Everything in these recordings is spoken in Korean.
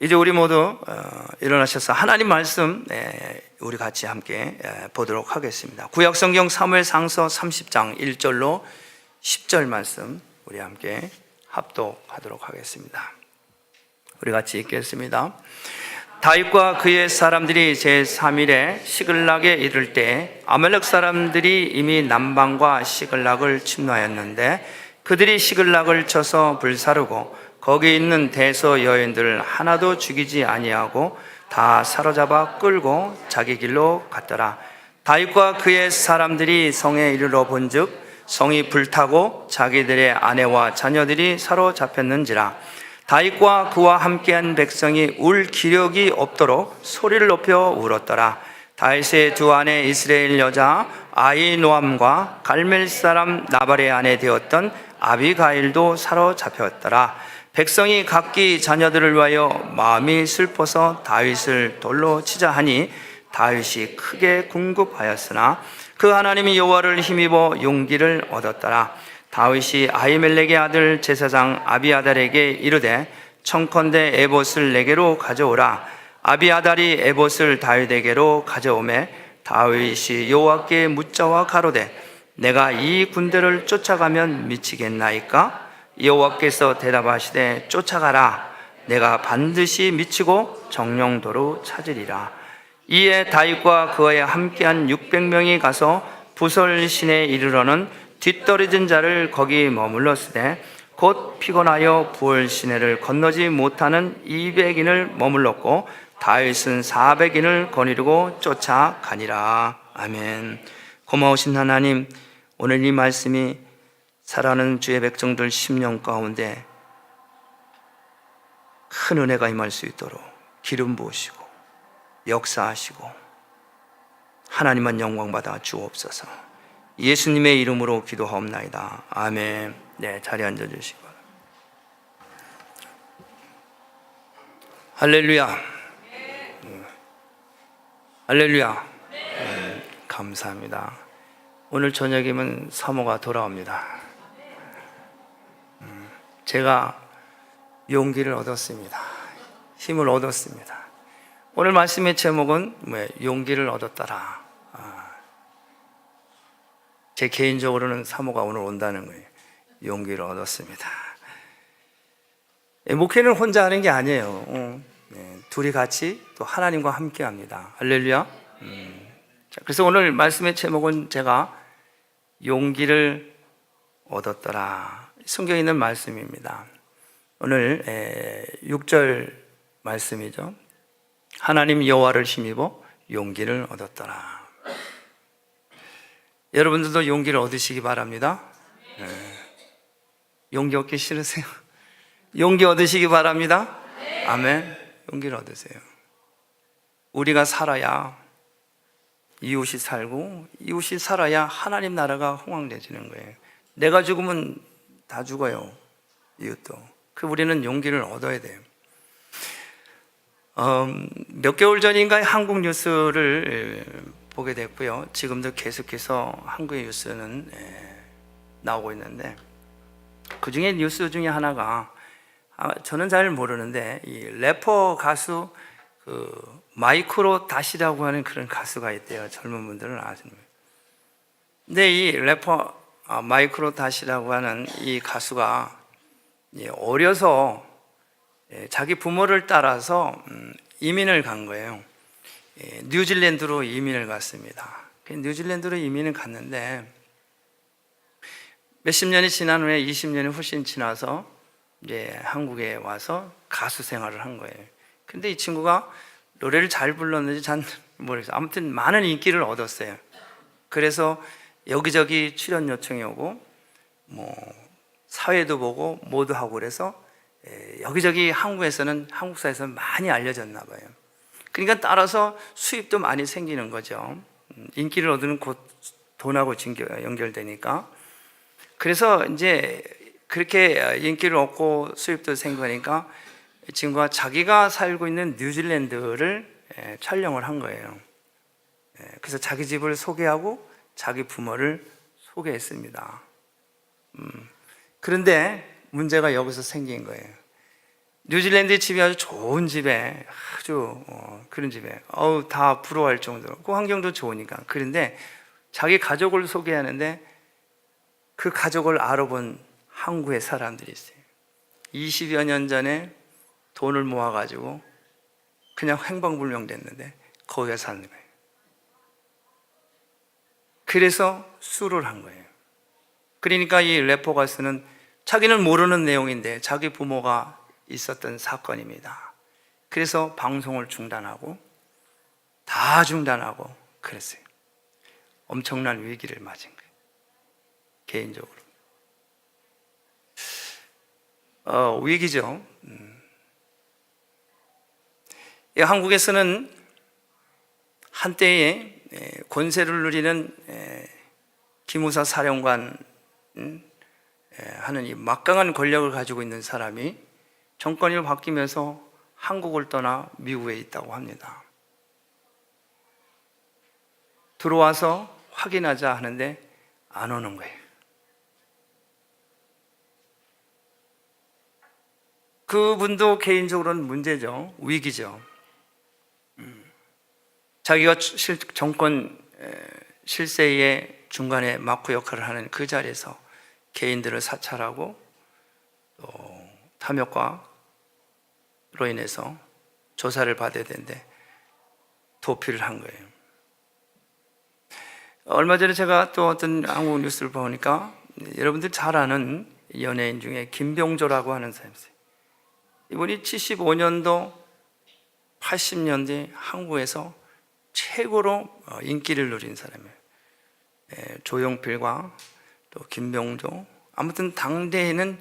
이제 우리 모두 일어나셔서 하나님 말씀 우리 같이 함께 보도록 하겠습니다. 구약성경 사무엘상서 30장 1절로 10절 말씀 우리 함께 합독하도록 하겠습니다. 우리 같이 읽겠습니다. 다윗과 그의 사람들이 제3일에 시글락에 이를 때 아말렉 사람들이 이미 남방과 시글락을 침노하였는데 그들이 시글락을 쳐서 불사르고 거기 있는 대서 여인들 하나도 죽이지 아니하고 다 사로잡아 끌고 자기 길로 갔더라. 다윗과 그의 사람들이 성에 이르러 본즉 성이 불타고 자기들의 아내와 자녀들이 사로잡혔는지라. 다윗과 그와 함께한 백성이 울 기력이 없도록 소리를 높여 울었더라. 다윗의 두 아내 이스라엘 여자 아히노암과 갈멜 사람 나발의 아내 되었던 아비가일도 사로잡혔더라. 백성이 각기 자녀들을 위하여 마음이 슬퍼서 다윗을 돌로 치자 하니 다윗이 크게 궁급하였으나 그 하나님이 여호와를 힘입어 용기를 얻었더라. 다윗이 아히멜렉의 아들 제사장 아비아달에게 이르되 청컨대 에봇을 내게로 가져오라. 아비아달이 에봇을 다윗에게로 가져오매 다윗이 여호와께 묻자와 가로되 내가 이 군대를 쫓아가면 미치겠나이까? 여호와께서 대답하시되 쫓아가라. 내가 반드시 미치고 정령도로 찾으리라. 이에 다윗과 그와 함께한 600명이 가서 부설 시내에 이르러는 뒤떨어진 자를 거기 머물렀으되 곧 피곤하여 부설 시내를 건너지 못하는 200인을 머물렀고 다윗은 400인을 거느리고 쫓아가니라. 아멘. 고마우신 하나님, 오늘 이 말씀이 사랑하는 주의 백성들 심령 가운데 큰 은혜가 임할 수 있도록 기름 부으시고 역사하시고 하나님만 영광받아 주옵소서. 예수님의 이름으로 기도하옵나이다. 아멘. 네, 자리에 앉아주시기 바랍니다. 할렐루야. 할렐루야. 감사합니다. 오늘 저녁이면 사모가 돌아옵니다. 제가 용기를 얻었습니다. 힘을 얻었습니다. 오늘 말씀의 제목은 용기를 얻었더라. 제 개인적으로는 사모가 오늘 온다는 거예요. 용기를 얻었습니다. 목회는 혼자 하는 게 아니에요. 둘이 같이 또 하나님과 함께 합니다. 할렐루야. 그래서 오늘 말씀의 제목은 제가 용기를 얻었더라. 성경에 있는 말씀입니다. 오늘 6절 말씀이죠. 하나님 여호와를 힘입어 용기를 얻었더라. 여러분들도 용기를 얻으시기 바랍니다. 용기 얻기 싫으세요? 용기 얻으시기 바랍니다. 아멘. 용기를 얻으세요. 우리가 살아야 이웃이 살고 이웃이 살아야 하나님 나라가 흥왕되지는 거예요. 내가 죽으면 다 죽어요. 이웃도. 우리는 용기를 얻어야 돼요. 몇 개월 전인가 한국 뉴스를 보게 됐고요. 지금도 계속해서 한국의 뉴스는 나오고 있는데 그 중에 뉴스 중에 하나가 저는 잘 모르는데 이 래퍼 가수 마이크로 다시라고 하는 그런 가수가 있대요. 젊은 분들은 아시는 거예요. 근데 이 래퍼 마이크로 다시라고 하는 이 가수가 어려서 자기 부모를 따라서 이민을 간 거예요. 뉴질랜드로 이민을 갔습니다. 뉴질랜드로 이민을 갔는데 몇십 년이 지난 후에 20년이 훨씬 지나서 이제 한국에 와서 가수 생활을 한 거예요. 근데 이 친구가 노래를 잘 불렀는지 잘 모르겠어요. 아무튼 많은 인기를 얻었어요. 그래서 여기저기 출연 요청이 오고 사회도 보고 뭐도 하고 그래서 여기저기 한국에서는 한국사에서는 많이 알려졌나 봐요. 그러니까 따라서 수입도 많이 생기는 거죠. 인기를 얻으면 곧 돈하고 연결되니까. 그래서 이제 그렇게 인기를 얻고 수입도 생기니까 이 친구가 자기가 살고 있는 뉴질랜드를 촬영을 한 거예요. 그래서 자기 집을 소개하고 자기 부모를 소개했습니다. 그런데 문제가 여기서 생긴 거예요. 뉴질랜드 집이 아주 좋은 집에, 아주 그런 집에 다 부러워할 정도로 그 환경도 좋으니까. 그런데 자기 가족을 소개하는데 그 가족을 알아본 항구의 사람들이 있어요. 20여 년 전에 돈을 모아가지고 그냥 행방불명 됐는데 거기에 사는 거예요. 그래서 수를 한 거예요. 그러니까 이 래퍼 가수는 자기는 모르는 내용인데 자기 부모가 있었던 사건입니다. 그래서 방송을 중단하고 다 중단하고 그랬어요. 엄청난 위기를 맞은 거예요. 개인적으로 위기죠. 한국에서는 한때에 권세를 누리는 기무사 사령관 하는 이 막강한 권력을 가지고 있는 사람이 정권이 바뀌면서 한국을 떠나 미국에 있다고 합니다. 들어와서 확인하자 하는데 안 오는 거예요. 그분도 개인적으로는 문제죠. 위기죠. 자기가 정권 실세의 중간에 마크 역할을 하는 그 자리에서 개인들을 사찰하고 또 탐욕과로 인해서 조사를 받아야 되는데 도피를 한 거예요. 얼마 전에 제가 또 어떤 한국 뉴스를 보니까 여러분들 잘 아는 연예인 중에 김병조라고 하는 사람이 있어요. 이분이 75년도 80년대 한국에서 최고로 인기를 누린 사람이에요. 조용필과 또 김병조, 아무튼 당대에는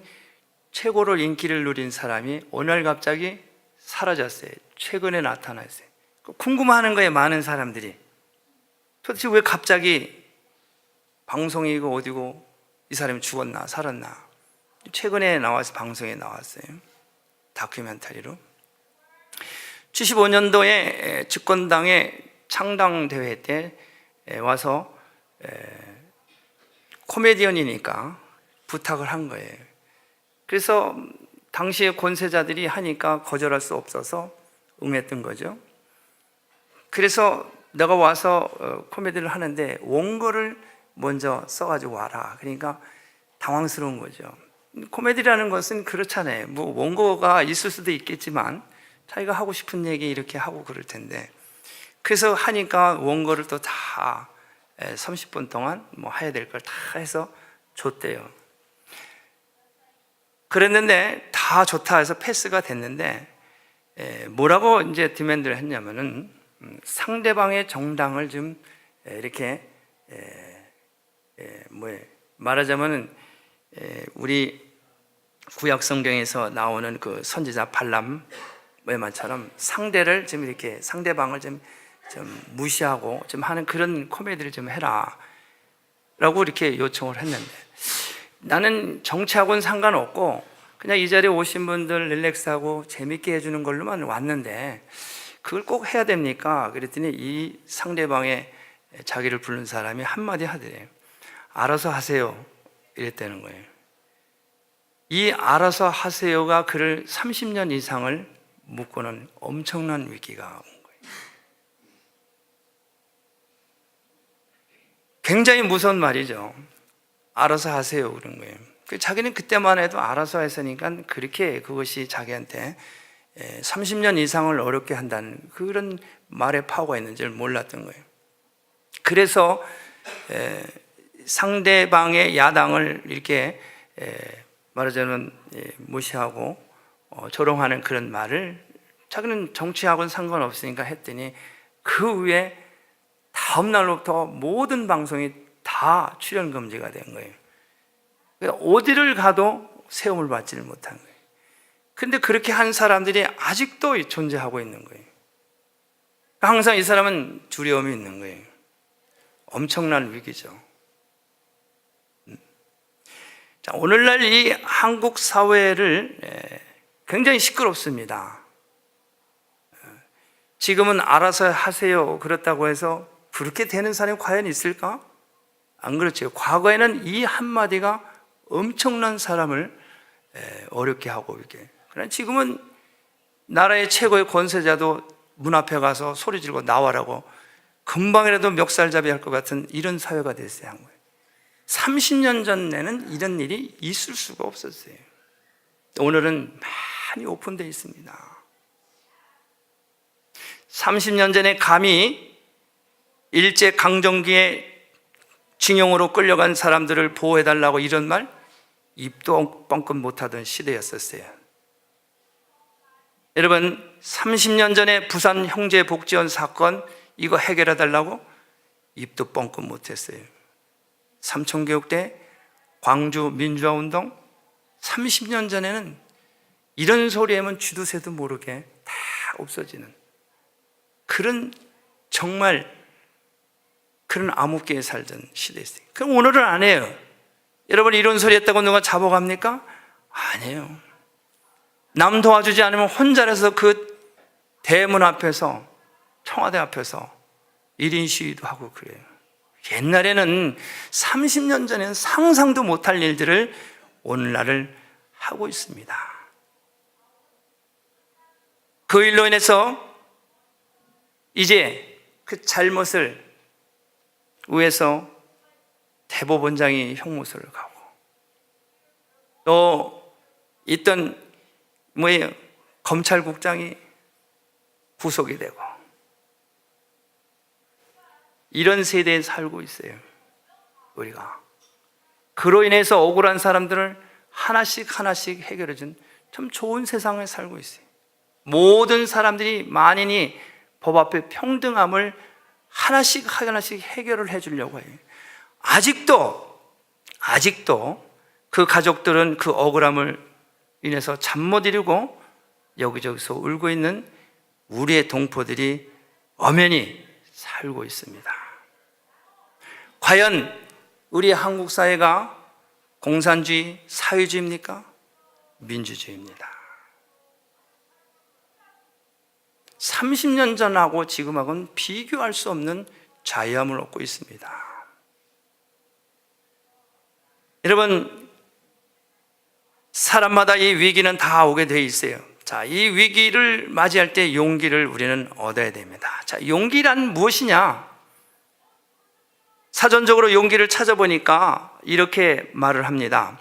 최고로 인기를 누린 사람이 오늘 갑자기 사라졌어요. 최근에 나타났어요. 궁금해하는 거예요, 많은 사람들이. 도대체 왜 갑자기 방송이고 어디고 이 사람이 죽었나 살았나. 최근에 나와서 방송에 나왔어요. 다큐멘터리로. 75년도에 집권당의 창당대회 때 와서 코미디언이니까 부탁을 한 거예요. 그래서 당시에 권세자들이 하니까 거절할 수 없어서 응했던 거죠. 그래서 내가 와서 코미디를 하는데 원고를 먼저 써가지고 와라. 그러니까 당황스러운 거죠. 코미디라는 것은 그렇잖아요. 뭐 원고가 있을 수도 있겠지만 자기가 하고 싶은 얘기 이렇게 하고 그럴 텐데. 그래서 하니까 원고를 또 다 30분 동안 뭐 해야 될 걸 다 해서 줬대요. 그랬는데 다 좋다 해서 패스가 됐는데 뭐라고 이제 디맨드를 했냐면은 상대방의 정당을 좀 이렇게 말하자면은 우리 구약 성경에서 나오는 그 선지자 발람의 말처럼 상대를 좀 이렇게 상대방을 좀 무시하고 좀 하는 그런 코미디를 좀 해라 라고 이렇게 요청을 했는데, 나는 정치하고는 상관없고 그냥 이 자리에 오신 분들 릴렉스하고 재밌게 해주는 걸로만 왔는데 그걸 꼭 해야 됩니까? 그랬더니 이 상대방의 자기를 부른 사람이 한마디 하더래요. 알아서 하세요 이랬다는 거예요. 이 알아서 하세요가 그를 30년 이상을 묶고는 엄청난 위기가 온 거예요. 굉장히 무서운 말이죠. 알아서 하세요 그런 거예요. 자기는 그때만 해도 알아서 했으니까 그렇게 그것이 자기한테 30년 이상을 어렵게 한다는 그런 말의 파워가 있는 줄 몰랐던 거예요. 그래서 상대방의 야당을 이렇게 말하자면 무시하고 조롱하는 그런 말을 자기는 정치하고는 상관없으니까 했더니 그 후에 다음 날로부터 모든 방송이 다 출연 금지가 된 거예요. 어디를 가도 세움을 받지를 못한 거예요. 그런데 그렇게 한 사람들이 아직도 존재하고 있는 거예요. 항상 이 사람은 두려움이 있는 거예요. 엄청난 위기죠. 자, 오늘날 이 한국 사회를 굉장히 시끄럽습니다. 지금은 알아서 하세요 그렇다고 해서 그렇게 되는 사람이 과연 있을까? 안 그렇죠. 과거에는 이 한마디가 엄청난 사람을 어렵게 하고 이렇게. 그러나 지금은 나라의 최고의 권세자도 문 앞에 가서 소리 지르고 나와라고 금방이라도 멱살잡이 할 것 같은 이런 사회가 됐어야 한 거예요. 30년 전에는 이런 일이 있을 수가 없었어요. 오늘은 많이 오픈되어 있습니다. 30년 전에 감히 일제 강점기에 징용으로 끌려간 사람들을 보호해달라고 이런 말 입도 뻥끗 못하던 시대였었어요. 여러분, 30년 전에 부산 형제복지원 사건 이거 해결해달라고 입도 뻥끗 못했어요. 삼천개혁 때 광주 민주화운동 30년 전에는 이런 소리 하면 쥐도 새도 모르게 다 없어지는 그런 정말 그런 암흑기에 살던 시대였어요. 그럼 오늘은 안 해요. 여러분, 이런 소리 했다고 누가 잡아갑니까? 아니에요. 남 도와주지 않으면 혼자라서 그 대문 앞에서 청와대 앞에서 1인 시위도 하고 그래요. 옛날에는 30년 전에는 상상도 못할 일들을 오늘날을 하고 있습니다. 그 일로 인해서 이제 그 잘못을 위해서 대법원장이 형무소를 가고 또 있던 검찰국장이 구속이 되고 이런 세대에 살고 있어요. 우리가 그로 인해서 억울한 사람들을 하나씩 해결해 준 참 좋은 세상에 살고 있어요. 모든 사람들이 만인이 법 앞에 평등함을 하나씩 해결을 해 주려고 해요. 아직도 그 가족들은 그 억울함을 인해서 잠 못 이루고 여기저기서 울고 있는 우리의 동포들이 엄연히 살고 있습니다. 과연 우리 한국 사회가 공산주의, 사회주의입니까? 민주주의입니다. 30년 전하고 지금하고는 비교할 수 없는 자유함을 얻고 있습니다. 여러분, 사람마다 이 위기는 다 오게 돼 있어요. 자, 이 위기를 맞이할 때 용기를 우리는 얻어야 됩니다. 자, 용기란 무엇이냐? 사전적으로 용기를 찾아보니까 이렇게 말을 합니다.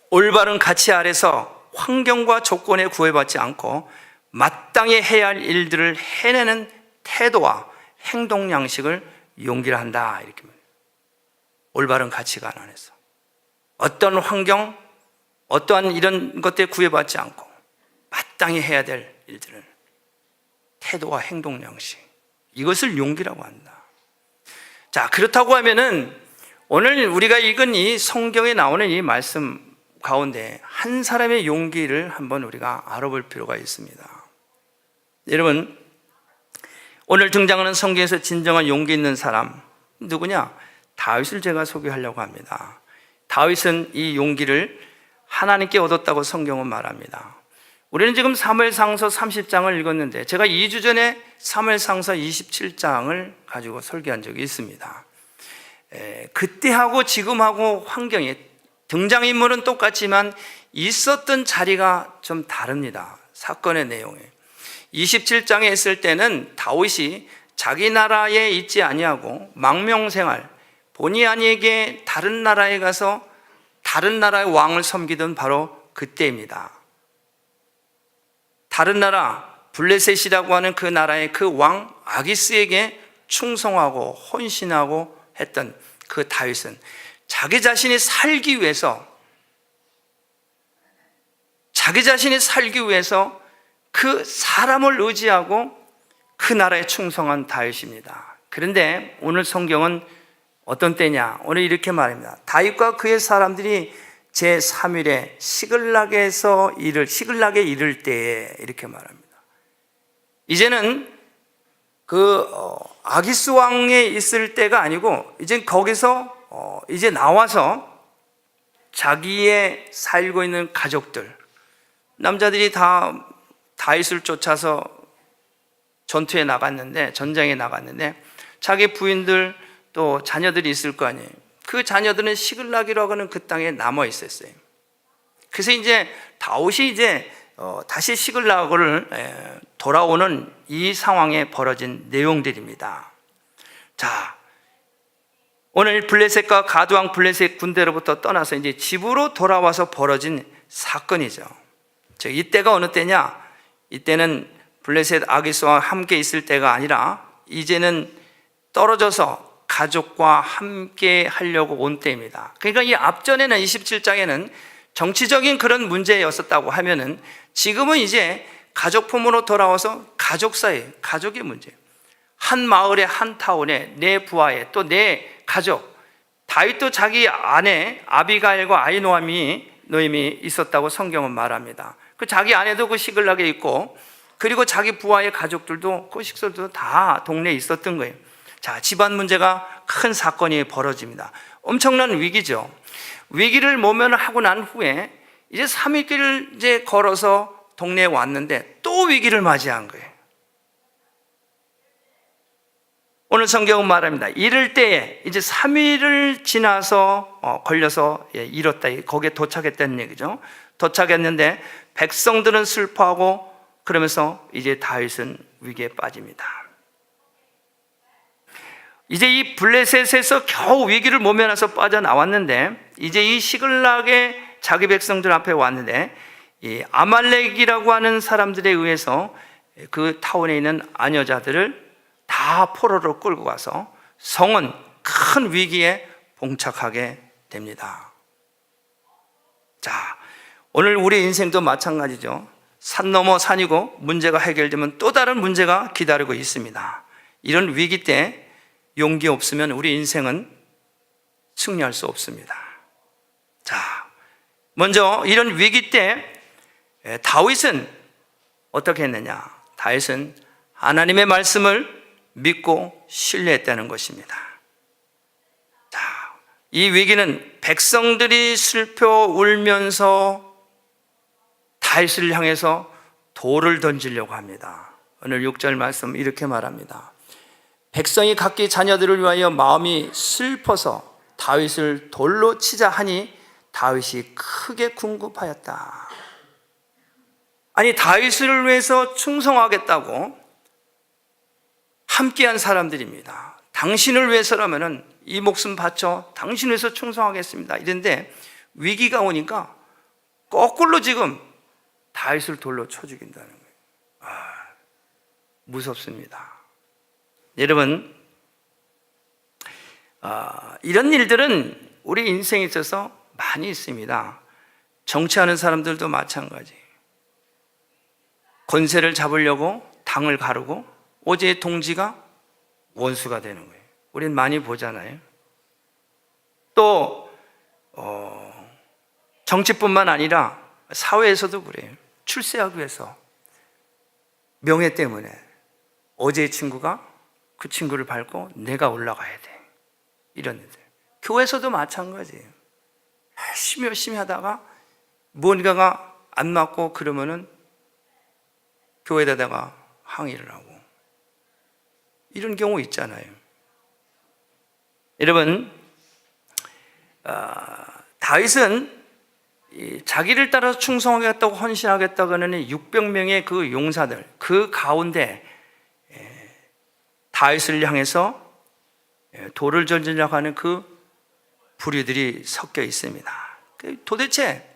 올바른 가치 아래서 환경과 조건에 구애받지 않고 마땅히 해야 할 일들을 해내는 태도와 행동 양식을 용기라 한다. 이렇게 말해요. 올바른 가치관 안에서 어떤 환경, 어떠한 이런 것들에 구애받지 않고 마땅히 해야 될 일들을 태도와 행동 양식, 이것을 용기라고 한다. 자, 그렇다고 하면은 오늘 우리가 읽은 이 성경에 나오는 이 말씀 가운데 한 사람의 용기를 한번 우리가 알아볼 필요가 있습니다. 여러분, 오늘 등장하는 성경에서 진정한 용기 있는 사람 누구냐? 다윗을 제가 소개하려고 합니다. 다윗은 이 용기를 하나님께 얻었다고 성경은 말합니다. 우리는 지금 사무엘상서 30장을 읽었는데 제가 2주 전에 사무엘상서 27장을 가지고 설교한 적이 있습니다. 그때하고 지금하고 환경이 등장인물은 똑같지만 있었던 자리가 좀 다릅니다. 사건의 내용에 27장에 있을 때는 다윗이 자기 나라에 있지 아니하고 망명생활, 본의 아니게 다른 나라에 가서 다른 나라의 왕을 섬기던 바로 그때입니다. 다른 나라 블레셋이라고 하는 그 나라의 그 왕 아기스에게 충성하고 헌신하고 했던 그 다윗은 자기 자신이 살기 위해서 그 사람을 의지하고 그 나라에 충성한 다윗입니다. 그런데 오늘 성경은 어떤 때냐? 오늘 이렇게 말합니다. 다윗과 그의 사람들이 제3일에 시글락에 이를 때에 이렇게 말합니다. 이제는 아기스 왕에 있을 때가 아니고 이제 거기서 이제 나와서 자기의 살고 있는 가족들, 남자들이 다 다윗을 쫓아서 전장에 나갔는데 자기 부인들 또 자녀들이 있을 거 아니에요. 그 자녀들은 시글락이라고 하는 그 땅에 남아 있었어요. 그래서 이제 다윗이 다시 시글락을 돌아오는 이 상황에 벌어진 내용들입니다. 자, 오늘 블레셋과 가드왕 블레셋 군대로부터 떠나서 이제 집으로 돌아와서 벌어진 사건이죠. 즉 이때가 어느 때냐? 이때는 블레셋 아기스와 함께 있을 때가 아니라 이제는 떨어져서 가족과 함께 하려고 온 때입니다. 그러니까 이 앞전에는 27장에는 정치적인 그런 문제였었다고 하면은 지금은 이제 가족 품으로 돌아와서 가족 사이, 가족의 문제. 한 마을에, 한 타운에, 내 부하에, 또 내 가족. 다윗도 자기 아내 아비가일과 아히노아미 노임이 있었다고 성경은 말합니다. 그 자기 아내도 그 시글락에 있고, 그리고 자기 부하의 가족들도 그 식솔도 다 동네에 있었던 거예요. 자, 집안 문제가 큰 사건이 벌어집니다. 엄청난 위기죠. 위기를 모면하고 난 후에 이제 3일길을 이제 걸어서 동네에 왔는데 또 위기를 맞이한 거예요. 오늘 성경은 말합니다. 이럴 때에 이제 3일을 지나서 걸려서 이뤘다. 거기에 도착했다는 얘기죠. 도착했는데 백성들은 슬퍼하고 그러면서 이제 다윗은 위기에 빠집니다. 이제 이 블레셋에서 겨우 위기를 모면해서 빠져나왔는데 이제 이 시글락의 자기 백성들 앞에 왔는데 이 아말렉이라고 하는 사람들에 의해서 그 타운에 있는 아녀자들을 다 포로로 끌고 가서 성은 큰 위기에 봉착하게 됩니다. 자, 오늘 우리 인생도 마찬가지죠. 산 넘어 산이고 문제가 해결되면 또 다른 문제가 기다리고 있습니다. 이런 위기 때 용기 없으면 우리 인생은 승리할 수 없습니다. 자, 먼저 이런 위기 때 다윗은 어떻게 했느냐? 다윗은 하나님의 말씀을 믿고 신뢰했다는 것입니다. 자, 이 위기는 백성들이 슬퍼 울면서 다윗을 향해서 돌을 던지려고 합니다. 오늘 6절 말씀 이렇게 말합니다. 백성이 각기 자녀들을 위하여 마음이 슬퍼서 다윗을 돌로 치자 하니 다윗이 크게 궁급하였다. 아니, 다윗을 위해서 충성하겠다고 함께한 사람들입니다. 당신을 위해서라면 이 목숨 바쳐 당신을 위해서 충성하겠습니다. 이런데 위기가 오니까 거꾸로 지금 다윗을 돌로 쳐 죽인다는 거예요. 무섭습니다. 여러분, 이런 일들은 우리 인생에 있어서 많이 있습니다. 정치하는 사람들도 마찬가지. 권세를 잡으려고 당을 가르고 어제의 동지가 원수가 되는 거예요. 우린 많이 보잖아요. 또 정치뿐만 아니라 사회에서도 그래요. 출세하기 위해서 명예 때문에 어제의 친구가 그 친구를 밟고 내가 올라가야 돼. 이런 일들. 교회에서도 마찬가지예요. 열심히 하다가 뭔가가 안 맞고 그러면은 교회에다가 항의를 하고 이런 경우 있잖아요. 여러분, 다윗은 자기를 따라서 충성하겠다고 헌신하겠다고 하는 600명의 그 용사들, 그 가운데 다윗을 향해서 돌을 던지려고 하는 그 부류들이 섞여 있습니다. 도대체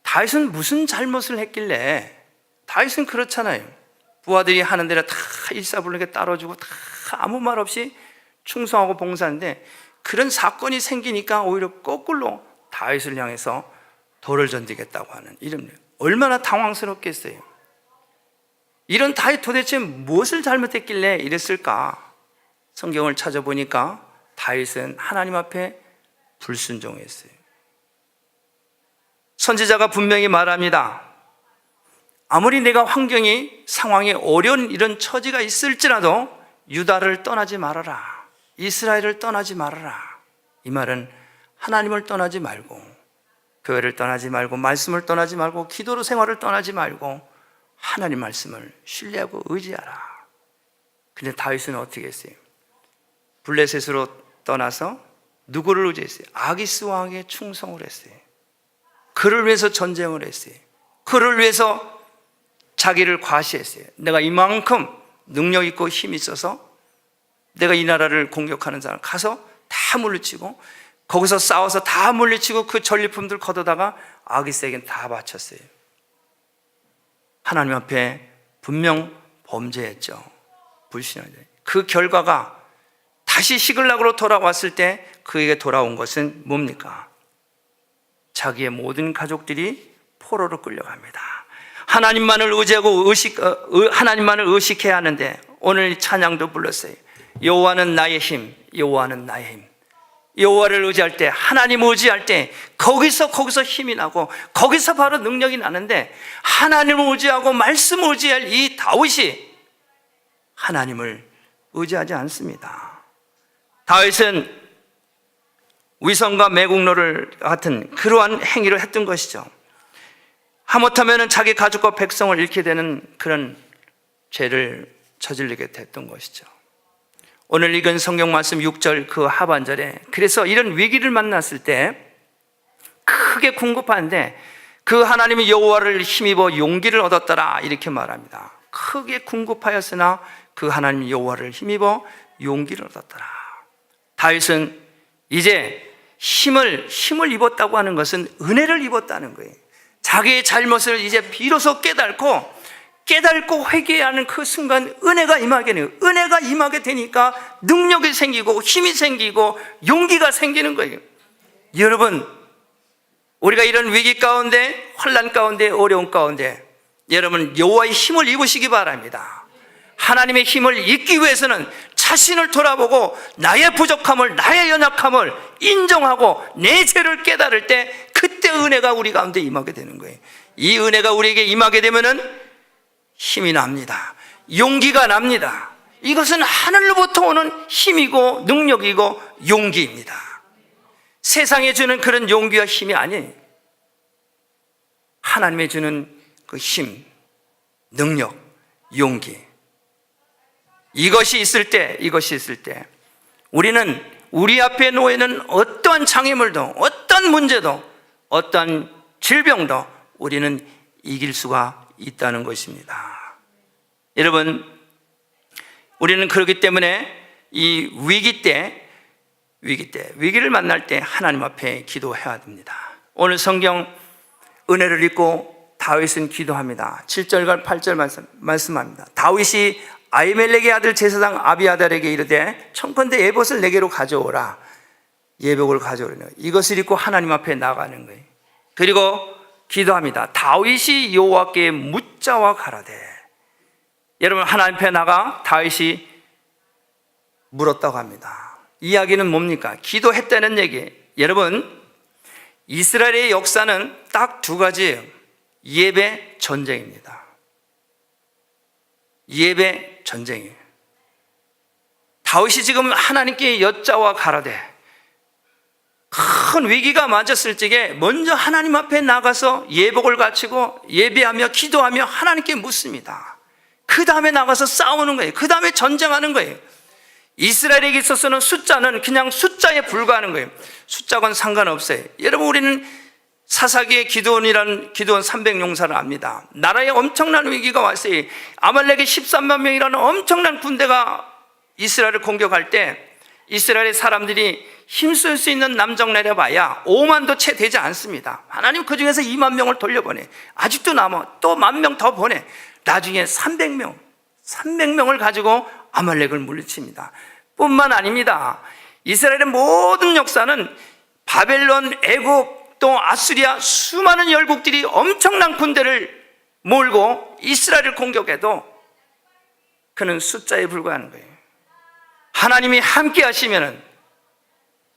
다윗은 무슨 잘못을 했길래, 다윗은 그렇잖아요. 부하들이 하는 대로 다 일사불란하게 따라주고 다 아무 말 없이 충성하고 봉사하는데 그런 사건이 생기니까 오히려 거꾸로 다윗을 향해서 돌을 던지겠다고 하는, 이런, 얼마나 당황스럽겠어요. 이런 다윗 도대체 무엇을 잘못했길래 이랬을까? 성경을 찾아보니까 다윗은 하나님 앞에 불순종했어요. 선지자가 분명히 말합니다. 아무리 내가 상황이 어려운 이런 처지가 있을지라도 유다를 떠나지 말아라. 이스라엘을 떠나지 말아라. 이 말은 하나님을 떠나지 말고, 교회를 떠나지 말고, 말씀을 떠나지 말고, 기도로 생활을 떠나지 말고 하나님 말씀을 신뢰하고 의지하라. 근데 다윗은 어떻게 했어요? 블레셋으로 떠나서 누구를 의지했어요? 아기스 왕에게 충성을 했어요. 그를 위해서 전쟁을 했어요. 그를 위해서 자기를 과시했어요. 내가 이만큼 능력 있고 힘이 있어서 내가 이 나라를 공격하는 사람 가서 다 물리치고 거기서 싸워서 다 물리치고 그 전리품들 걷어다가 아기스에게 다 바쳤어요. 하나님 앞에 분명 범죄했죠. 불신하죠. 그 결과가 다시 시글락으로 돌아왔을 때 그에게 돌아온 것은 뭡니까? 자기의 모든 가족들이 포로로 끌려갑니다. 하나님만을 의지하고 하나님만을 의식해야 하는데 오늘 찬양도 불렀어요. 여호와는 나의 힘, 여호와는 나의 힘. 여호와를 의지할 때, 하나님 의지할 때 거기서 힘이 나고 거기서 바로 능력이 나는데, 하나님을 의지하고 말씀 의지할 이 다윗이 하나님을 의지하지 않습니다. 다윗은 위선과 매국노를 같은 그러한 행위를 했던 것이죠. 하못하면 자기 가족과 백성을 잃게 되는 그런 죄를 저지르게 됐던 것이죠. 오늘 읽은 성경 말씀 6절 그 하반절에, 그래서 이런 위기를 만났을 때 크게 궁급한데 그 하나님이 여호와를 힘입어 용기를 얻었더라 이렇게 말합니다. 크게 궁급하였으나 그 하나님 여호와를 힘입어 용기를 얻었더라. 다윗은 이제 힘을 입었다고 하는 것은 은혜를 입었다는 거예요. 자기의 잘못을 이제 비로소 깨닫고 회개하는 그 순간 은혜가 임하게 돼요. 은혜가 임하게 되니까 능력이 생기고 힘이 생기고 용기가 생기는 거예요. 여러분, 우리가 이런 위기 가운데, 환난 가운데, 어려운 가운데 여러분 여호와의 힘을 입으시기 바랍니다. 하나님의 힘을 입기 위해서는 자신을 돌아보고 나의 부족함을, 나의 연약함을 인정하고 내 죄를 깨달을 때 그때 은혜가 우리 가운데 임하게 되는 거예요. 이 은혜가 우리에게 임하게 되면은 힘이 납니다. 용기가 납니다. 이것은 하늘로부터 오는 힘이고 능력이고 용기입니다. 세상에 주는 그런 용기와 힘이 아니에요. 하나님이 주는 그 힘, 능력, 용기, 이것이 있을 때 우리는 우리 앞에 놓여있는 어떠한 장애물도, 어떤 문제도, 어떤 질병도 우리는 이길 수가 있다는 것입니다. 여러분, 우리는 그렇기 때문에 이 위기를 만날 때 하나님 앞에 기도해야 됩니다. 오늘 성경 은혜를 읽고 다윗은 기도합니다. 7절과 8절 말씀합니다. 다윗이 아히멜렉의 아들 제사장 아비아달에게 이르되 청컨대 에봇을 내게로 가져오라. 예복을 가져오라. 이것을 입고 하나님 앞에 나가는 거예요. 그리고 기도합니다. 다윗이 여호와께 묻자와 가라되. 여러분, 하나님 앞에 나가 다윗이 물었다고 합니다. 이야기는 뭡니까? 기도했다는 얘기. 여러분, 이스라엘의 역사는 딱 두 가지예요. 예배, 전쟁입니다. 예배, 전쟁이에요. 다윗이 지금 하나님께 여짜와 가라되, 큰 위기가 맞았을 적에 먼저 하나님 앞에 나가서 예복을 갖추고 예배하며 기도하며 하나님께 묻습니다. 그 다음에 나가서 싸우는 거예요. 그 다음에 전쟁하는 거예요. 이스라엘에게 있어서는 숫자는 그냥 숫자에 불과하는 거예요. 숫자와는 상관없어요. 여러분, 우리는 사사기의 기드온 300용사를 압니다. 나라에 엄청난 위기가 왔어요. 아말렉의 13만 명이라는 엄청난 군대가 이스라엘을 공격할 때 이스라엘의 사람들이 힘쓸 수 있는 남정 내려봐야 5만도 채 되지 않습니다. 하나님 그 중에서 2만 명을 돌려보내. 아직도 남아. 또 1,000명 더 보내. 나중에 300명을 가지고 아말렉을 물리칩니다. 뿐만 아닙니다. 이스라엘의 모든 역사는 바벨론, 애굽, 또 아수리아 수많은 열국들이 엄청난 군대를 몰고 이스라엘을 공격해도 그는 숫자에 불과한 거예요. 하나님이 함께 하시면은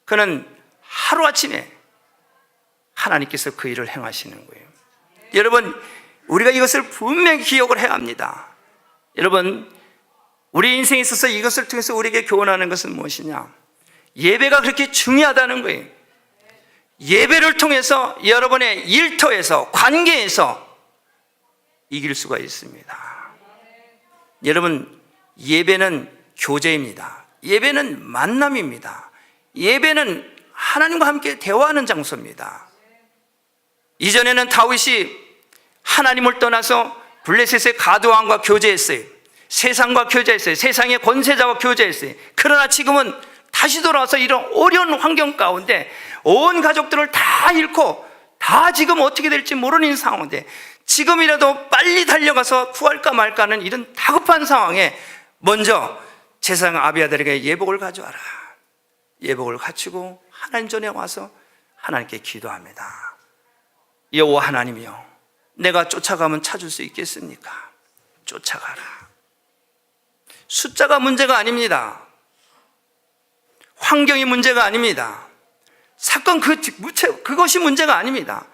그는 하루아침에 하나님께서 그 일을 행하시는 거예요. 여러분, 우리가 이것을 분명히 기억을 해야 합니다. 여러분, 우리 인생에 있어서 이것을 통해서 우리에게 교훈하는 것은 무엇이냐? 예배가 그렇게 중요하다는 거예요. 예배를 통해서 여러분의 일터에서, 관계에서 이길 수가 있습니다. 여러분, 예배는 교제입니다. 예배는 만남입니다. 예배는 하나님과 함께 대화하는 장소입니다. 이전에는 다윗이 하나님을 떠나서 블레셋의 가드왕과 교제했어요. 세상과 교제했어요. 세상의 권세자와 교제했어요. 그러나 지금은 다시 돌아와서 이런 어려운 환경 가운데 온 가족들을 다 잃고 다 지금 어떻게 될지 모르는 상황인데, 지금이라도 빨리 달려가서 구할까 말까 하는 이런 다급한 상황에 먼저 제사장 아비아달에게 예복을 가져와라. 예복을 갖추고 하나님 전에 와서 하나님께 기도합니다. 여호와 하나님이여, 내가 쫓아가면 찾을 수 있겠습니까? 쫓아가라. 숫자가 문제가 아닙니다. 환경이 문제가 아닙니다. 사건 그것이 문제가 아닙니다.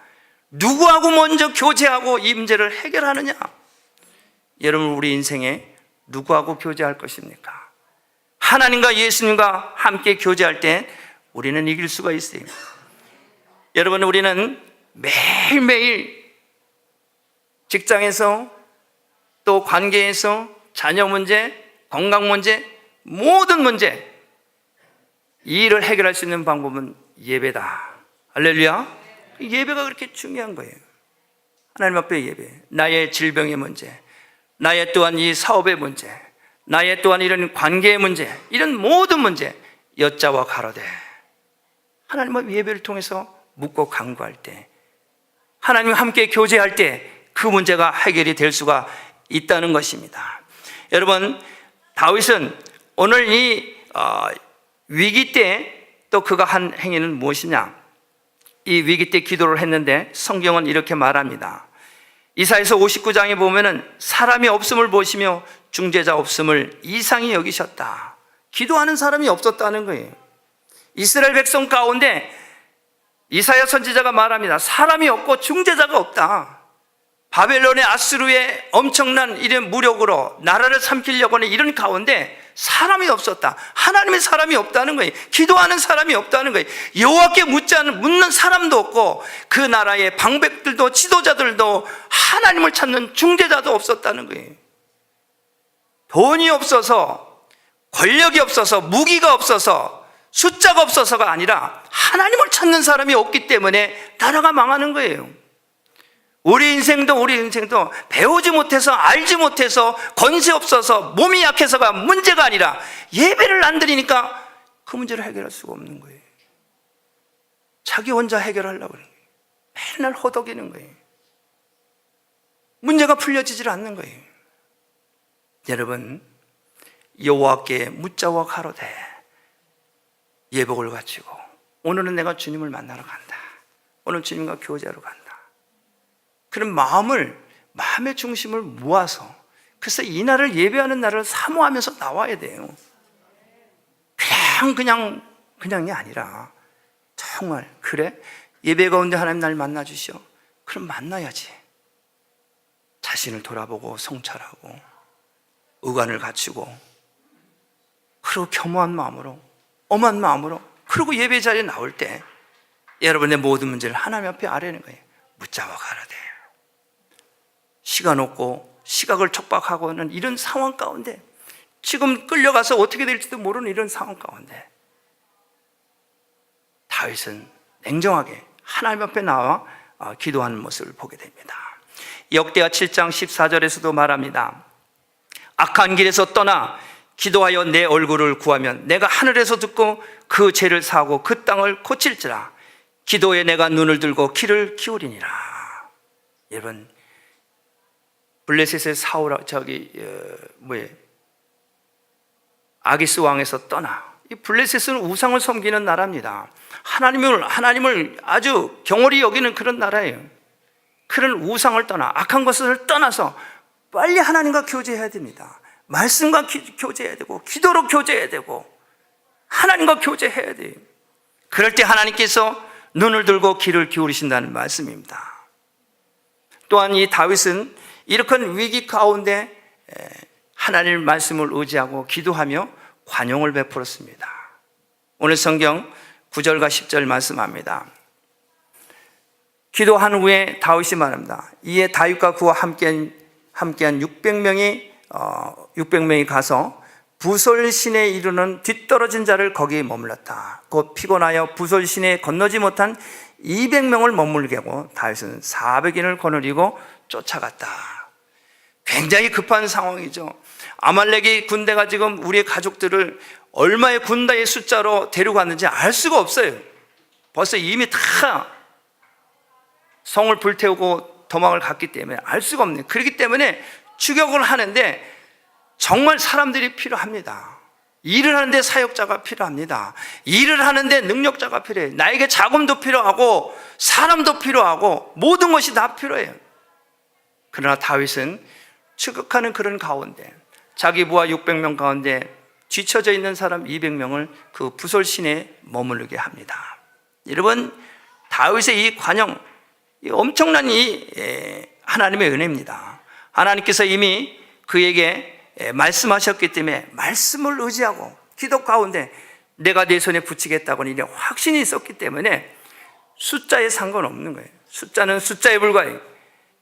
누구하고 먼저 교제하고 이 문제를 해결하느냐? 여러분, 우리 인생에 누구하고 교제할 것입니까? 하나님과 예수님과 함께 교제할 때 우리는 이길 수가 있어요. 여러분, 우리는 매일매일 직장에서 또 관계에서 자녀 문제, 건강 문제, 모든 문제, 이 일을 해결할 수 있는 방법은 예배다. 할렐루야. 예배가 그렇게 중요한 거예요. 하나님 앞에 예배, 나의 질병의 문제, 나의 또한 이 사업의 문제, 나의 또한 이런 관계의 문제, 이런 모든 문제 여자와 가로되 하나님 앞에 예배를 통해서 묻고 간구할 때, 하나님과 함께 교제할 때 그 문제가 해결이 될 수가 있다는 것입니다. 여러분, 다윗은 오늘 이 위기 때 또 그가 한 행위는 무엇이냐? 이 위기 때 기도를 했는데 성경은 이렇게 말합니다. 이사야서 59장에 보면은 사람이 없음을 보시며 중재자 없음을 이상히 여기셨다. 기도하는 사람이 없었다는 거예요. 이스라엘 백성 가운데 이사야 선지자가 말합니다. 사람이 없고 중재자가 없다. 바벨론의 아수르의 엄청난 이런 무력으로 나라를 삼키려고 하는 이런 가운데 사람이 없었다. 하나님의 사람이 없다는 거예요. 기도하는 사람이 없다는 거예요. 여호와께 묻는 사람도 없고 그 나라의 방백들도 지도자들도 하나님을 찾는 중재자도 없었다는 거예요. 돈이 없어서, 권력이 없어서, 무기가 없어서, 숫자가 없어서가 아니라 하나님을 찾는 사람이 없기 때문에 나라가 망하는 거예요. 우리 인생도 배우지 못해서, 알지 못해서, 권세 없어서, 몸이 약해서가 문제가 아니라 예배를 안 드리니까 그 문제를 해결할 수가 없는 거예요. 자기 혼자 해결하려고 그러는 거예요. 맨날 호덕이는 거예요. 문제가 풀려지질 않는 거예요. 여러분, 여호와께 묻자와 가로되 예복을 갖추고 오늘은 내가 주님을 만나러 간다. 오늘 주님과 교제하러 간다. 그런 마음의 중심을 모아서, 그래서 이 날을 예배하는 날을 사모하면서 나와야 돼요. 그냥이 아니라 정말, 그래? 예배 가운데 하나님 날 만나 주시오. 그럼 만나야지. 자신을 돌아보고 성찰하고 의관을 갖추고, 그리고 겸허한 마음으로, 엄한 마음으로, 그리고 예배 자리에 나올 때 여러분의 모든 문제를 하나님 앞에 아뢰는 거예요. 묻자와 가로되. 시간 없고 시각을 촉박하고 하는 이런 상황 가운데, 지금 끌려가서 어떻게 될지도 모르는 이런 상황 가운데 다윗은 냉정하게 하나님 앞에 나와 기도하는 모습을 보게 됩니다. 역대하 7장 14절에서도 말합니다. 악한 길에서 떠나 기도하여 내 얼굴을 구하면 내가 하늘에서 듣고 그 죄를 사하고 그 땅을 고칠지라. 기도에 내가 눈을 들고 귀를 기울이니라. 여러분, 블레셋의 아기스 왕에서 떠나, 이 블레셋은 우상을 섬기는 나라입니다. 하나님을 아주 경홀히 여기는 그런 나라예요. 그런 우상을 떠나, 악한 것을 떠나서 빨리 하나님과 교제해야 됩니다. 말씀과 교제해야 되고, 기도로 교제해야 되고, 하나님과 교제해야 돼요. 그럴 때 하나님께서 눈을 들고 귀를 기울이신다는 말씀입니다. 또한 이 다윗은 이렇게 위기 가운데 하나님의 말씀을 의지하고 기도하며 관용을 베풀었습니다. 오늘 성경 9절과 10절 말씀합니다. 기도한 후에 다윗이 말합니다. 이에 다윗과 그와 함께한 600명이 가서 부솔신에 이르는 뒤떨어진 자를 거기에 머물렀다. 곧 피곤하여 부솔신에 건너지 못한 200명을 머물게 하고 다윗은 400인을 거느리고 쫓아갔다. 굉장히 급한 상황이죠. 아말렉의 군대가 지금 우리의 가족들을 얼마의 군대의 숫자로 데려갔는지 알 수가 없어요. 벌써 이미 다 성을 불태우고 도망을 갔기 때문에 알 수가 없네요. 그렇기 때문에 추격을 하는데 정말 사람들이 필요합니다. 일을 하는데 사역자가 필요합니다. 일을 하는데 능력자가 필요해요. 나에게 자금도 필요하고 사람도 필요하고 모든 것이 다 필요해요. 그러나 다윗은 추격하는 그런 가운데 자기 부하 600명 가운데 뒤처져 있는 사람 200명을 그 부솔 시내에 머무르게 합니다. 여러분, 다윗의 이 관용, 이 엄청난 이 하나님의 은혜입니다. 하나님께서 이미 그에게 말씀하셨기 때문에 말씀을 의지하고 기도 가운데 내가 내 손에 붙이겠다고 이런 확신이 있었기 때문에 숫자에 상관없는 거예요. 숫자는 숫자에 불과해요.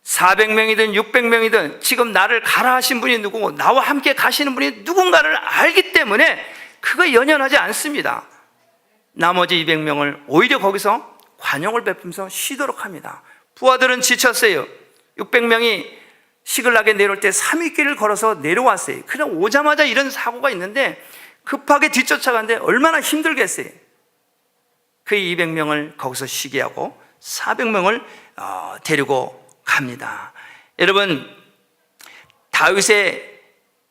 400명이든 600명이든 지금 나를 가라 하신 분이 누구고 나와 함께 가시는 분이 누군가를 알기 때문에 그거 연연하지 않습니다. 나머지 200명을 오히려 거기서 관용을 베풀면서 쉬도록 합니다. 부하들은 지쳤어요. 600명이 시글락에 내려올 때 3일길을 걸어서 내려왔어요. 그냥 오자마자 이런 사고가 있는데 급하게 뒤쫓아가는데 얼마나 힘들겠어요. 그 200명을 거기서 쉬게 하고 400명을 데리고 갑니다. 여러분, 다윗의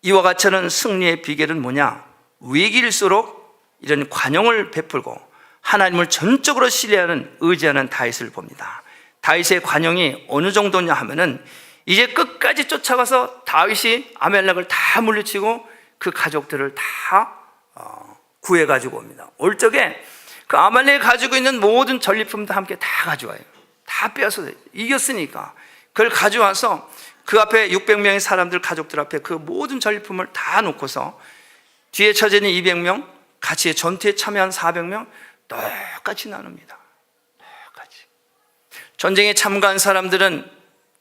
이와 같이 하는 승리의 비결은 뭐냐? 위기일수록 이런 관용을 베풀고 하나님을 전적으로 신뢰하는 의지하는 다윗을 봅니다. 다윗의 관용이 어느 정도냐 하면은 이제 끝까지 쫓아가서 다윗이 아멜렉을 다 물리치고 그 가족들을 다 구해가지고 옵니다. 올 적에 그 아말렉이 가지고 있는 모든 전리품도 함께 다 가져와요. 다 빼앗아서 이겼으니까 그걸 가져와서 그 앞에 600명의 사람들 가족들 앞에 그 모든 전리품을 다 놓고서 뒤에 처져 있는 200명 같이 전투에 참여한 400명 똑같이 나눕니다. 똑같이. 전쟁에 참가한 사람들은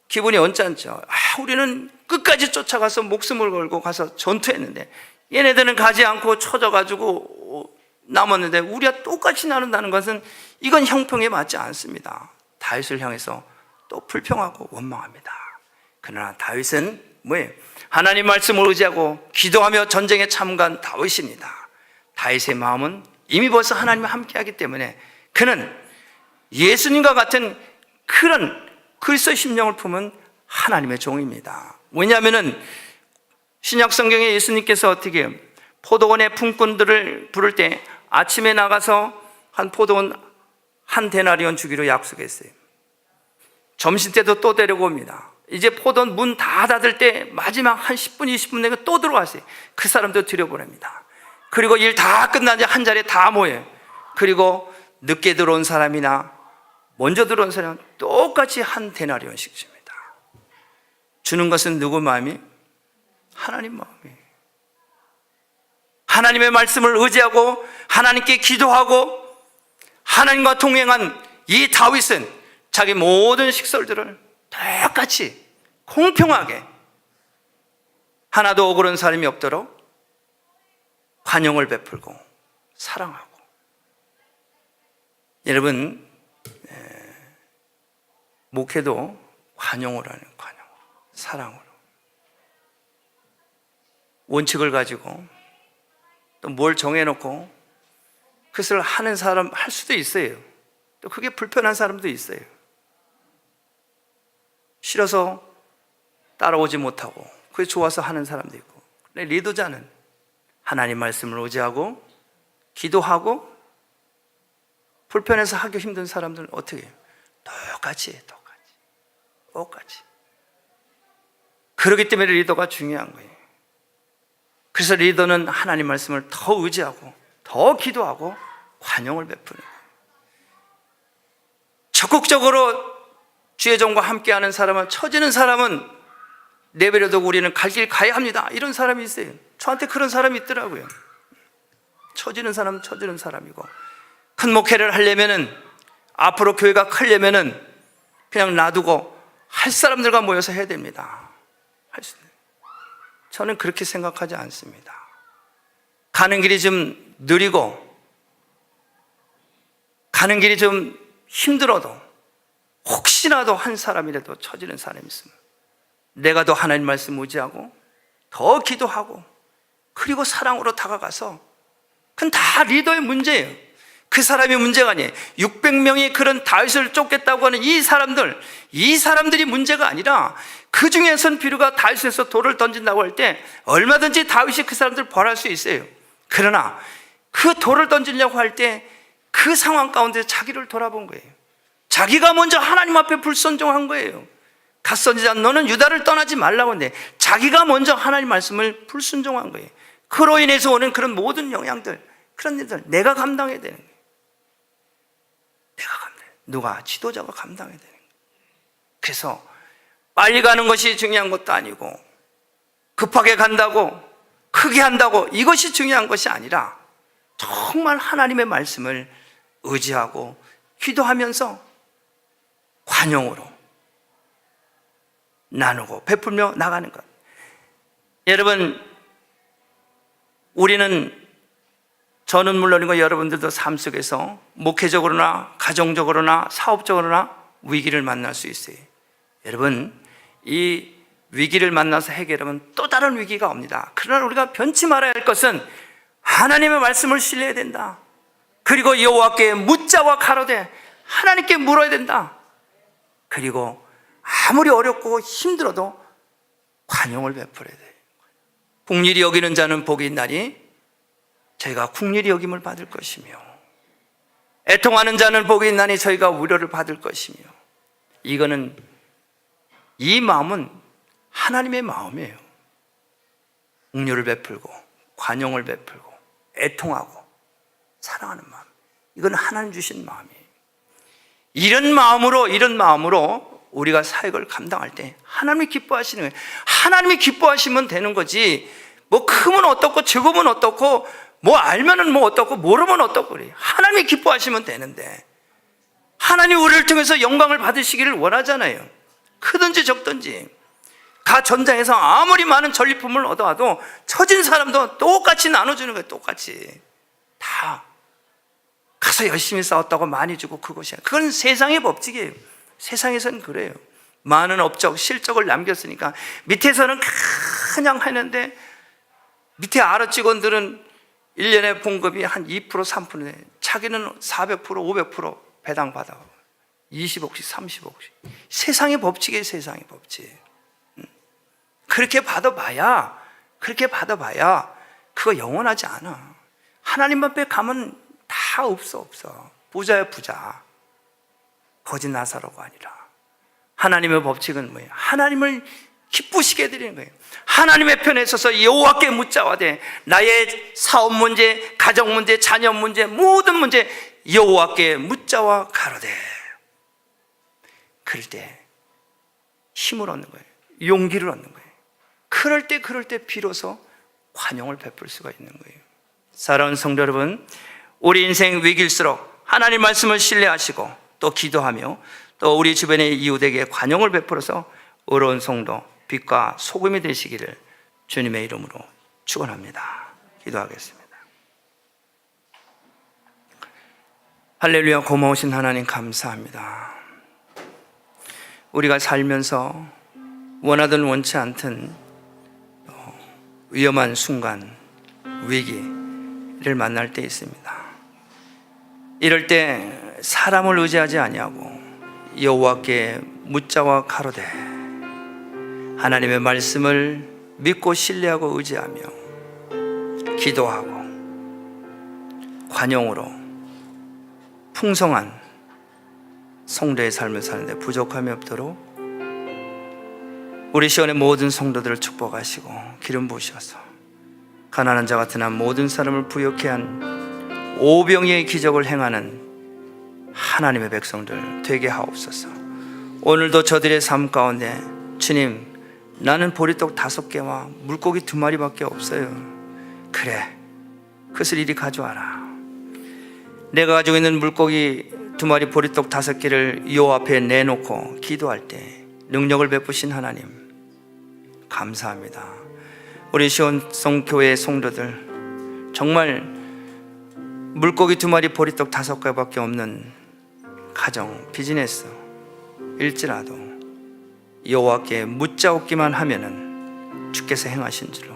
기분이 언짢죠. 우리는 끝까지 쫓아가서 목숨을 걸고 가서 전투했는데 얘네들은 가지 않고 쳐져가지고 남았는데 우리가 똑같이 나눈다는 것은 이건 형평에 맞지 않습니다. 다윗을 향해서 또 불평하고 원망합니다. 그러나 다윗은 뭐예요? 하나님 말씀을 의지하고 기도하며 전쟁에 참가한 다윗입니다. 다윗의 마음은 이미 벌써 하나님과 함께하기 때문에 그는 예수님과 같은 그런 그리스도의 심령을 품은 하나님의 종입니다. 왜냐하면 신약 성경에 예수님께서 어떻게 해요? 포도원의 품꾼들을 부를 때 아침에 나가서 한 포도원 한 데나리온 주기로 약속했어요. 점심때도 또 데려옵니다. 이제 포도원 문 다 닫을 때 마지막 한 10분 20분 내가 또 들어왔어요. 그 사람도 들여보냅니다. 그리고 일 다 끝나자 한 자리에 다 모여요. 그리고 늦게 들어온 사람이나 먼저 들어온 사람은 똑같이 한 데나리온씩 줍니다. 주는 것은 누구 마음이? 하나님 마음이. 하나님의 말씀을 의지하고 하나님께 기도하고 하나님과 동행한 이 다윗은 자기 모든 식솔들을 똑같이 공평하게 하나도 억울한 사람이 없도록 관용을 베풀고 사랑하고. 여러분, 목회도 관용을 하는 관용, 사랑으로 원칙을 가지고 또 뭘 정해놓고 그것을 하는 사람 할 수도 있어요. 또 그게 불편한 사람도 있어요. 싫어서 따라오지 못하고 그게 좋아서 하는 사람도 있고. 근데 리더자는 하나님 말씀을 의지하고 기도하고 불편해서 하기 힘든 사람들은 어떻게 해요? 똑같이. 그렇기 때문에 리더가 중요한 거예요. 그래서 리더는 하나님 말씀을 더 의지하고 더 기도하고 관용을 베푸는 거예요. 적극적으로 주의 종과 함께하는 사람은, 처지는 사람은 내버려도 우리는 갈 길 가야 합니다, 이런 사람이 있어요. 저한테 그런 사람이 있더라고요. 처지는 사람은 처지는 사람이고, 큰 목회를 하려면은, 앞으로 교회가 크려면은 그냥 놔두고 할 사람들과 모여서 해야 됩니다. 할 수 있는. 저는 그렇게 생각하지 않습니다. 가는 길이 좀 느리고 가는 길이 좀 힘들어도 혹시라도 한 사람이라도 처지는 사람이 있으면 내가 더 하나님 말씀 의지하고 더 기도하고 그리고 사랑으로 다가가서 그건 다 리더의 문제예요. 그 사람이 문제가 아니에요. 600명이 그런 다윗을 쫓겠다고 하는 이 사람들이 문제가 아니라 그 중에선 비루가 다윗에서 돌을 던진다고 할 때 얼마든지 다윗이 그 사람들을 벌할 수 있어요. 그러나 그 돌을 던지려고 할 때 그 상황 가운데 자기를 돌아본 거예요. 자기가 먼저 하나님 앞에 불순종한 거예요. 갓 선지자 너는 유다를 떠나지 말라고 했는데 자기가 먼저 하나님 말씀을 불순종한 거예요. 그로 인해서 오는 그런 모든 영향들, 그런 일들 내가 감당해야 되는 거예요. 내가 감당해. 누가? 지도자가 감당해야 되는 거예요. 그래서 빨리 가는 것이 중요한 것도 아니고 급하게 간다고 크게 한다고 이것이 중요한 것이 아니라 정말 하나님의 말씀을 의지하고 기도하면서 관용으로 나누고 베풀며 나가는 것. 여러분, 저는 물론이고 여러분들도 삶 속에서 목회적으로나 가정적으로나 사업적으로나 위기를 만날 수 있어요. 여러분, 이 위기를 만나서 해결하면 또 다른 위기가 옵니다. 그러나 우리가 변치 말아야 할 것은 하나님의 말씀을 신뢰해야 된다. 그리고 여호와께 묻자와 가로되 하나님께 물어야 된다. 그리고 아무리 어렵고 힘들어도 관용을 베풀어야 돼요. 국리를 여기는 자는 복이 있나니 저희가 국리를 여김을 받을 것이며 애통하는 자는 복이 있나니 저희가 위로를 받을 것이며 이 마음은 하나님의 마음이에요. 국리를 베풀고 관용을 베풀고 애통하고 사랑하는 마음, 이건 하나님 주신 마음이에요. 이런 마음으로 우리가 사역을 감당할 때 하나님이 기뻐하시는 거예요. 하나님이 기뻐하시면 되는 거지 뭐 크면 어떻고 적으면 어떻고 뭐 알면은 뭐 어떻고 모르면 어떻고 그래요. 하나님이 기뻐하시면 되는데 하나님이 우리를 통해서 영광을 받으시기를 원하잖아요. 크든지 적든지 가 전장에서 아무리 많은 전리품을 얻어와도 처진 사람도 똑같이 나눠주는 거예요. 똑같이 다 가서 열심히 싸웠다고 많이 주고 그건 세상의 법칙이에요. 세상에서는 그래요. 많은 업적, 실적을 남겼으니까 밑에서는 그냥 하는데 밑에 아래 직원들은 1년에 봉급이 한 2%, 3%인데 자기는 400%, 500% 배당받아 20억씩, 30억씩. 세상의 법칙이에요. 세상의 법칙. 그렇게 받아봐야 그거 영원하지 않아. 하나님 앞에 가면 다 없어. 부자야 부자. 거짓 나사로가 아니라 하나님의 법칙은 뭐예요? 하나님을 기쁘시게 해드리는 거예요. 하나님의 편에 서서 여호와께 묻자와되 나의 사업 문제, 가정 문제, 자녀 문제, 모든 문제 여호와께 묻자와 가로되. 그럴 때 힘을 얻는 거예요. 용기를 얻는 거예요. 그럴 때 비로소 관용을 베풀 수가 있는 거예요. 사랑하는 성도 여러분, 우리 인생 위기일수록 하나님 말씀을 신뢰하시고 또 기도하며 또 우리 주변의 이웃에게 관용을 베풀어서 의로운 성도, 빛과 소금이 되시기를 주님의 이름으로 축원합니다. 기도하겠습니다. 할렐루야. 고마우신 하나님 감사합니다. 우리가 살면서 원하든 원치 않든 위험한 순간, 위기를 만날 때 있습니다. 이럴 때 사람을 의지하지 아니하고 여호와께 묻자와 가로되 하나님의 말씀을 믿고 신뢰하고 의지하며 기도하고 관용으로 풍성한 성도의 삶을 사는데 부족함이 없도록 우리 시온의 모든 성도들을 축복하시고 기름 부으셔서 가난한 자 같은 한 모든 사람을 부욕케 한 오병이의 기적을 행하는 하나님의 백성들 되게 하옵소서. 오늘도 저들의 삶 가운데 주님, 나는 보리떡 5개와 물고기 2마리밖에 없어요. 그래, 그것을 이리 가져와라. 내가 가지고 있는 물고기 2마리, 보리떡 5개를 여호와 앞에 내놓고 기도할 때 능력을 베푸신 하나님 감사합니다. 우리 시온성 교회의 성도들 정말 물고기 2마리, 보리떡 5개밖에 없는 가정, 비즈니스 일지라도 여호와께 묻자옵기만 하면은 주께서 행하신 줄로,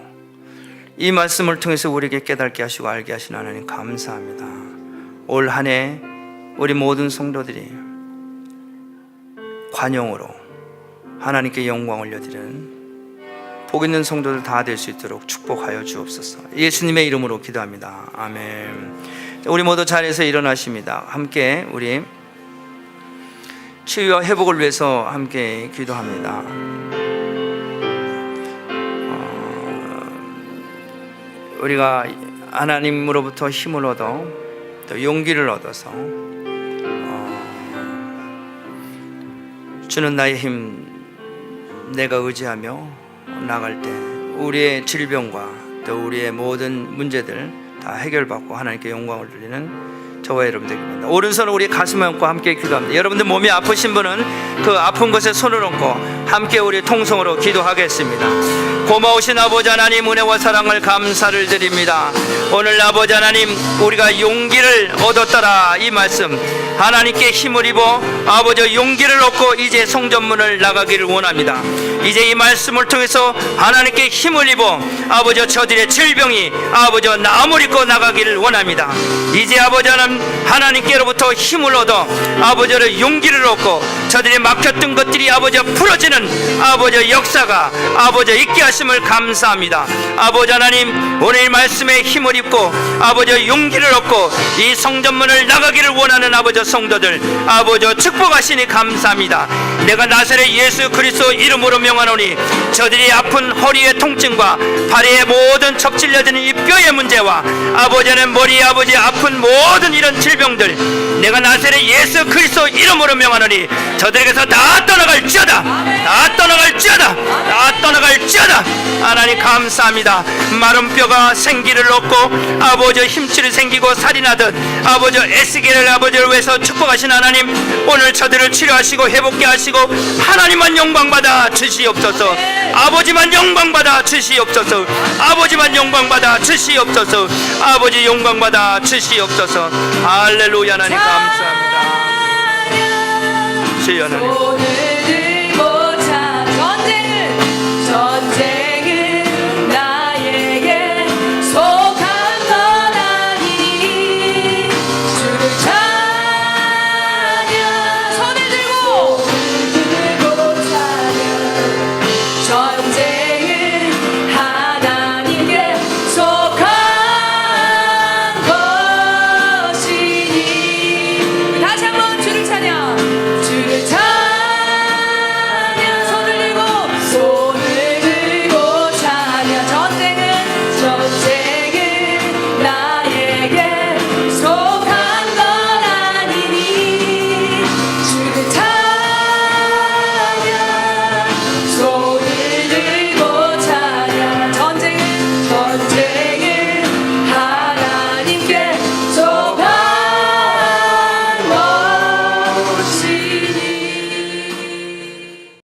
이 말씀을 통해서 우리에게 깨닫게 하시고 알게 하신 하나님 감사합니다. 올 한 해 우리 모든 성도들이 관용으로 하나님께 영광 올려드리는 복 있는 성도들 다 될 수 있도록 축복하여 주옵소서. 예수님의 이름으로 기도합니다. 아멘. 우리 모두 자리에서 일어나십니다. 함께 우리 치유와 회복을 위해서 함께 기도합니다. 우리가 하나님으로부터 힘을 얻어 또 용기를 얻어서 주는 나의 힘, 내가 의지하며 나갈 때 우리의 질병과 또 우리의 모든 문제들 다 해결받고 하나님께 영광을 돌리는 저와 여러분 되겠습니다. 오른손을 우리 가슴에 얹고 함께 기도합니다. 여러분들 몸이 아프신 분은 그 아픈 곳에 손을 얹고 함께 우리 통성으로 기도하겠습니다. 고마우신 아버지 하나님, 은혜와 사랑을 감사를 드립니다. 오늘 아버지 하나님, 우리가 용기를 얻었더라 이 말씀, 하나님께 힘을 입어 아버지 용기를 얻고 이제 성전문을 나가기를 원합니다. 이제 이 말씀을 통해서 하나님께 힘을 입어 아버지 저들의 질병이 아버지 나음을 입고 나가기를 원합니다. 이제 아버지 하나님께로부터 힘을 얻어 아버지를 용기를 얻고 저들이 막혔던 것들이 아버지 풀어지는 아버지 역사가 아버지 있게 하심을 감사합니다. 아버지 하나님, 오늘 말씀에 힘을 입고 아버지 용기를 얻고 이 성전문을 나가기를 원하는 아버지 성도들 아버지 축복하시니 감사합니다. 내가 나사렛 예수 그리스도 이름으로 명하노니 저들이 아픈 허리의 통증과 발의 모든 접질려지는 이 뼈의 문제와 아버지는 머리 아버지 아픈 모든 이런 질병들 내가 나사렛 예수 그리스도 이름으로 명하노니 저들에게서 다 떠나갈지어다, 다 떠나갈지어다, 다 떠나갈지어다. 하나님 감사합니다. 마른 뼈가 생기를 얻고 아버지 힘줄이 생기고 살이 나듯 아버지 애쓰기를 아버지를 위해서 축복하신 하나님, 오늘 저들을 치료하시고 회복케 하시고 하나님만 영광받아 주시옵소서. 아버지만 영광받아 주시옵소서. 아버지만 영광받아 주시옵소서. 아버지 영광받아 주시옵소서. 할렐루야. 하나님 감사합니다. 주여 하나님